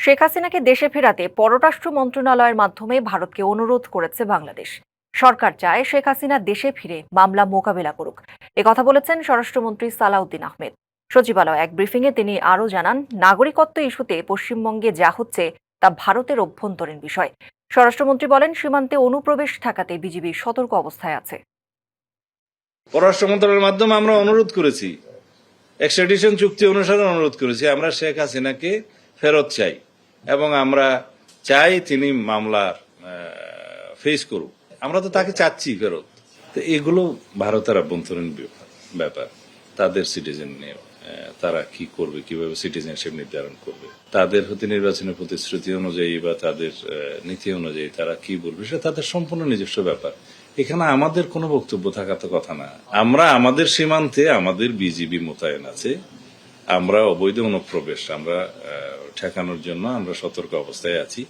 শেখ হাসিনাকে দেশে ফেরাতে পররাষ্ট্র মন্ত্রণালয়ের মাধ্যমে ভারতকে অনুরোধ করেছে বাংলাদেশ। সরকার চায় শেখ হাসিনা দেশে ফিরে মামলা মোকাবেলা করুক। একথা বলেছেন স্বরাষ্ট্রমন্ত্রী সালাউদ্দিন আহমেদ। সচিবালয় এক ব্রিফিংয়ে তিনি আরও জানান, নাগরিকত্ব ইস্যুতে পশ্চিমবঙ্গে যা হচ্ছে তা ভারতের অভ্যন্তরীণ বিষয়। স্বরাষ্ট্রমন্ত্রী বলেন, সীমান্তে অনুপ্রবেশ ঠেকাতে বিজিবি সতর্ক অবস্থায় আছে। পররাষ্ট্র মন্ত্রণালয়ের মাধ্যমে আমরা অনুরোধ করেছি, এক্সট্রাডিশন চুক্তি অনুসারে অনুরোধ করেছি, আমরা শেখ হাসিনাকে ফেরত চাই এবং আমরা চাই তিনি মামলা ফেস করুক। আমরা তো তাকে চাচ্ছি ফেরত। তো এগুলো ভারতের অভ্যন্তরীণ ব্যাপার, তাদের সিটিজেন নিয়ে তারা কি করবে, কিভাবে সিটিজেনশিপ নির্ধারণ করবে, তাদের হতে নির্বাচনের প্রতিশ্রুতি অনুযায়ী বা তাদের নীতি অনুযায়ী তারা কি বলবে, সেটা তাদের সম্পূর্ণ নিজস্ব ব্যাপার। এখানে আমাদের কোনো বক্তব্য থাকা তো কথা না। আমরা আমাদের সীমান্তে আমাদের বিজিবি মোতায়েন আছে, আমরা অবৈধ অনুপ্রবেশ আমরা ঠেকানোর জন্য আমরা সতর্ক অবস্থায় আছি।